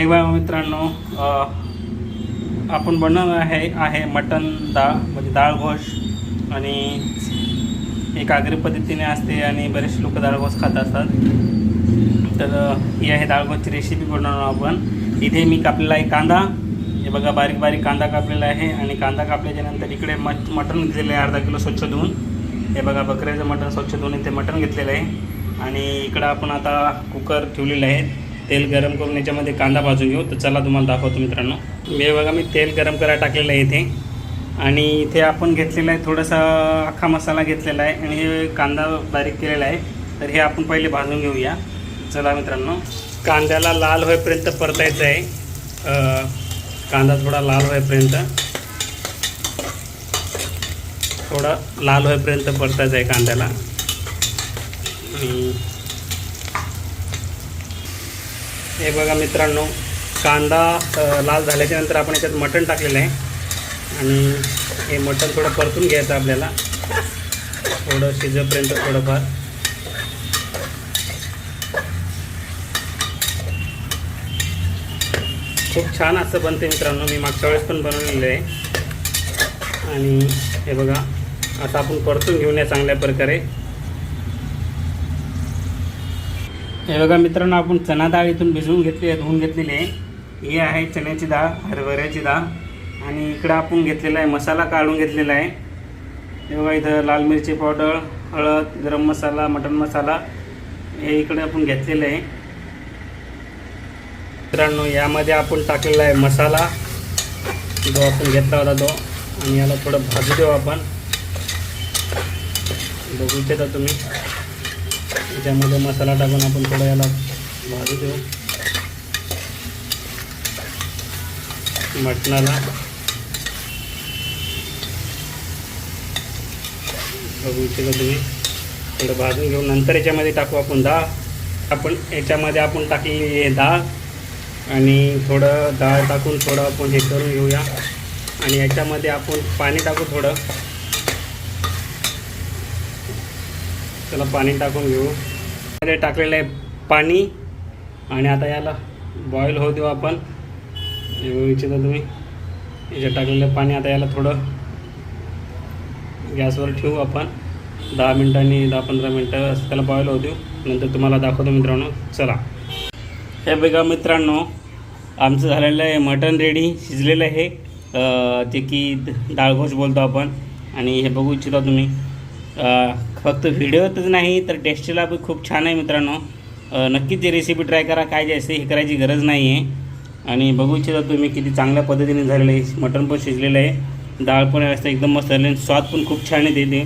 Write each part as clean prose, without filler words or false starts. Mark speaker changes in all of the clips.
Speaker 1: एक बघा मित्रांनो, आपण बनवणार आहे मटण डाळ, म्हणजे डाळ घोष. आणि एक आगरी पद्धतीने असते आणि बरेचसे लोक डाळ घोष खात असतात. तर ही आहे डाळ घोषची रेसिपी बनवणार आपण. इथे मी कापलेला आहे कांदा, हे बघा बारीक बारीक कांदा कापलेला आहे. आणि कांदा कापल्याच्यानंतर इकडे मटण घेतलेलं आहे अर्धा किलो स्वच्छ धुवून. हे बघा बकऱ्याचं मटण स्वच्छ धुवून इथे मटण घेतलेलं आहे. आणि इकडं आपण आता कुकर ठेवलेलं आहे, तेल गरम करून याच्यामध्ये कांदा भाजून घेऊ. तर चला तुम्हाला दाखवतो मित्रांनो. मी तेल गरम करायला टाकलेलं आहे इथे. आणि इथे आपण घेतलेला आहे थोडासा अख्खा मसाला घेतलेला आहे आणि हे कांदा बारीक केलेला आहे. तर हे आपण पहिले भाजून घेऊया. चला मित्रांनो, कांद्याला लाल होईपर्यंत परतायचं आहे. कांदा थोडा लाल होईपर्यंत परतायचं आहे कांद्याला. आणि हे बघा मित्रांनो, कांदा लाल झाल्याच्यानंतर आपण याच्यात मटण टाकलेलं आहे. आणि हे मटण थोडं परतून घ्यायचं आपल्याला, थोडं शिजेपर्यंत थोडंफार. खूप छान असं बनते मित्रांनो, मी मागच्या वेळेस पण बनवलेलं आहे. आणि हे बघा आता आपण परतून घेऊन या चांगल्या प्रकारे. हे बघा मित्रांनो, आपण चणा डाळ इथून धुवून घेतलेली आहे. ही आहे चण्याची डाळ, हरभऱ्याची डाळ. आणि इकडं आपण घेतलेला आहे मसाला काढून घेतलेला आहे. हे बघा इथं लाल मिरची पावडर, हळद, गरम मसाला, मटण मसाला हे इकडे आपण घेतलेलं आहे. मित्रांनो, यामध्ये आपण टाकलेला आहे मसाला जो आपण घेतला होता तो. आणि याला थोडं भाजू देऊ आपण. बघू इच्छिता तुम्ही, याच्यामध्ये मसाला टाकून आपण थोडं याला भाजू देऊ मटणाला. बघू इच्छिता तुम्ही, थोडं भाजून घेऊन नंतर याच्यामध्ये टाकू आपण डाळ. याच्यामध्ये आपण टाकलेली डाळ आणि थोडं डाळ टाकून थोडं आपण हे करून घेऊया. आणि याच्यामध्ये आपण पाणी टाकू थोडं. चला पाणी टाकून घेऊ. मध्ये टाकलेलं आहे पाणी. आणि आता याला बॉईल होऊ देऊ आपण. बघू इच्छिता तुम्ही, याच्यात टाकलेलं पाणी. आता याला थोडं गॅसवर ठेवू आपण 10 मिनिटांनी, 10-15 मिनटं असं त्याला बॉईल होऊ देऊ. नंतर तुम्हाला दाखवतो मित्रांनो. चला, हे बघा मित्रांनो, आमचं झालेलं आहे मटण रेडी, शिजलेलं आहे. ते की डाळ घोष बोलतो आपण. आणि हे बघू इच्छिता तुम्ही, फक्त व्हिडिओतच नाही तर टेस्टला पण खूप छान आहे मित्रांनो. नक्कीच ही रेसिपी ट्राय करा. काय जास्त हे करायची गरज नाही आहे. आणि बघू इच्छिता तुम्ही किती चांगल्या पद्धतीने झालेलं आहे. मटण पण शिजलेलं आहे, डाळ पण व्यवस्था एकदम मस्त झाली, स्वाद पण खूप छान येते ते.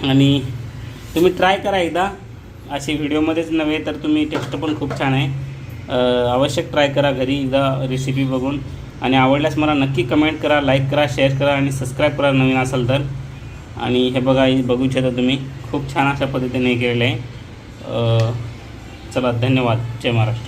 Speaker 1: आणि तुम्ही ट्राय करा एकदा, असे व्हिडिओमध्येच नव्हे तर तुम्ही टेस्ट पण खूप छान आहे. आवश्यक ट्राय करा घरी एकदा रेसिपी बघून. आणि आवडल्यास मला नक्की कमेंट करा, लाईक करा, शेअर करा आणि सबस्क्राईब करा नवीन असाल तर. आणि हे बघू इच्छिता तुम्ही, खूप छान अशा पद्धतीने केलेलं आहे. चला, धन्यवाद. जय महाराष्ट्र.